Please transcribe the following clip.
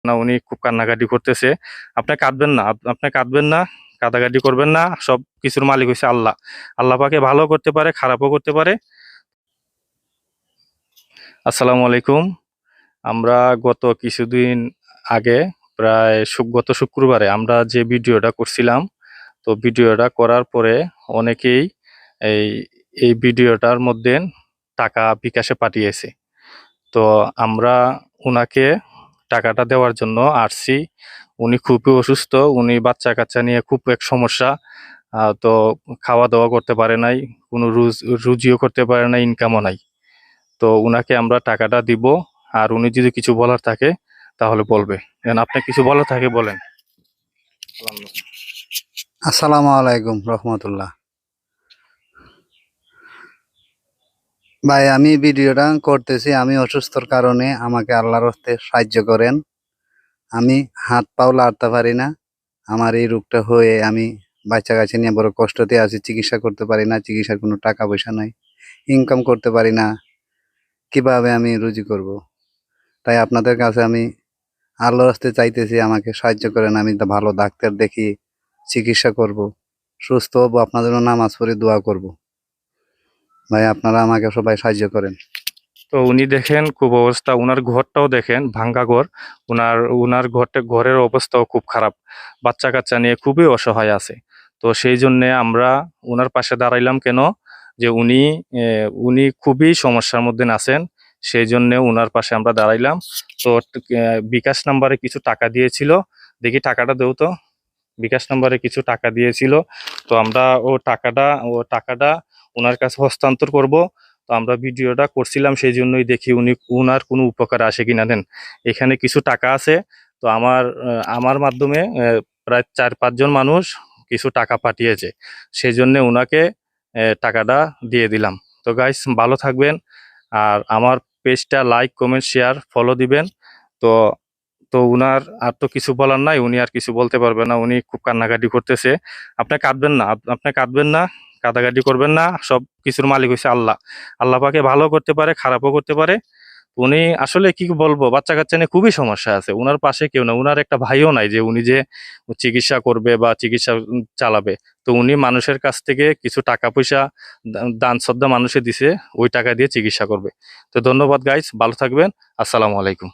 না, উনি খুব কান্নাকাটি করতেছে। আপনি কাঁদবেন না, আপনি কাঁদবেন না, কাঁদাকাটি করবেন না। সব কিছুর মালিক হচ্ছে আল্লাহ। আল্লাহ পাকে ভালো করতে পারে, খারাপও করতে পারে। আসসালামু আলাইকুম। আমরা গত কিছুদিন আগে প্রায় গত শুক্রবারে আমরা যে ভিডিওটা করছিলাম, তো ভিডিওটা করার পরে অনেকেই এই এই ভিডিওটার মধ্যে টাকা বিকাশে পাঠিয়েছে। তো আমরা উনাকে টাকাটা দেওয়ার জন্য আসছি। উনি খুবই অসুস্থ, উনি বাচ্চা কাচ্চা নিয়ে খুব এক সমস্যা। তো খাওয়া দাওয়া করতে পারে নাই, কোনো রুজিও করতে পারে না, ইনকামও নাই। তো উনাকে আমরা টাকাটা দিব। আর উনি যদি কিছু বলার থাকে তাহলে বলবে। আপনি কিছু বলার থাকে বলেন। আসসালামু আলাইকুম রহমতুল্লাহ। ভাই, আমি ভিডিওটা করতেছি, আমি অসুস্থর কারণে আমাকে আল্লাহর হস্তে সাহায্য করেন। আমি হাত পাও লাড়তে পারি না। আমার এই রোগটা হয়ে আমি বাচ্চা কাছে নিয়ে বড় কষ্টতে আছি। চিকিৎসা করতে পারি না, চিকিৎসার কোনো টাকা পয়সা নাই, ইনকাম করতে পারি না। কিভাবে আমি রুজি করব? তাই আপনাদের কাছে আমি আল্লাহর হস্তে চাইতেছি, আমাকে সাহায্য করেন। আমি ভালো ডাক্তার দেখি চিকিৎসা করব, সুস্থ হবো, আপনাদের নামাজ পড়ে দোয়া করব। ভাই, আপনারা আমাকে সবাই সাহায্য করেন। তো উনি দেখেন খুব অবস্থা, উনার ঘরটাও দেখেন ভাঙ্গা ঘর। উনার উনার ঘরের অবস্থাও খুব খারাপ। বাচ্চা কাচ্চা নিয়ে খুবই অসহায় আছে। তো সেই জন্যে আমরা উনার পাশে দাঁড়াইলাম কেন, যে উনি খুবই সমস্যার মধ্যে আছেন। সেই জন্য উনার পাশে আমরা দাঁড়াইলাম। তো বিকাশ নাম্বারে কিছু টাকা দিয়েছিল, দেখি টাকাটা দেও তো। বিকাশ নাম্বারে কিছু টাকা দিয়েছিল। তো আমরা ও টাকাটা ওনার কাছে হস্তান্তর করব। তো আমরা ভিডিওটা করছিলাম, সেই জন্যই দেখি উনার কোনো উপকার আসে কিনা। দেন এখানে কিছু টাকা আছে। তো আমার মাধ্যমে প্রায় 4-5 জন মানুষ কিছু টাকা পাঠিয়েছে। সেই জন্য উনাকে টাকাটা দিয়ে দিলাম। তো গাইস, ভালো থাকবেন। আর আমার পেজটা লাইক, কমেন্ট, শেয়ার, ফলো দিবেন। তো তো উনার আর তো কিছু বলার নাই, উনি আর কিছু বলতে পারবে না। উনি খুব কান্নাকাটি করতেছে। আপনি কাঁদবেন না, আপনি কাঁদবেন না, কাঁদাকাটি করবেন না। সব কিছুর মালিক হচ্ছে আল্লাহ। আল্লাহ পাকে ভালো করতে পারে, খারাপও করতে পারে। উনি আসলে কি বলবো, বাচ্চা কাচ্চা নিয়ে খুবই সমস্যা আছে। উনার পাশে কেউ না, উনার একটা ভাইও নাই যে উনি যে চিকিৎসা করবে বা চিকিৎসা চালাবে। তো উনি মানুষের কাছ থেকে কিছু টাকা পয়সা দান শ্রদ্ধা মানুষে দিছে, ওই টাকা দিয়ে চিকিৎসা করবে। তো ধন্যবাদ গাইস, ভালো থাকবেন। আসসালামু আলাইকুম।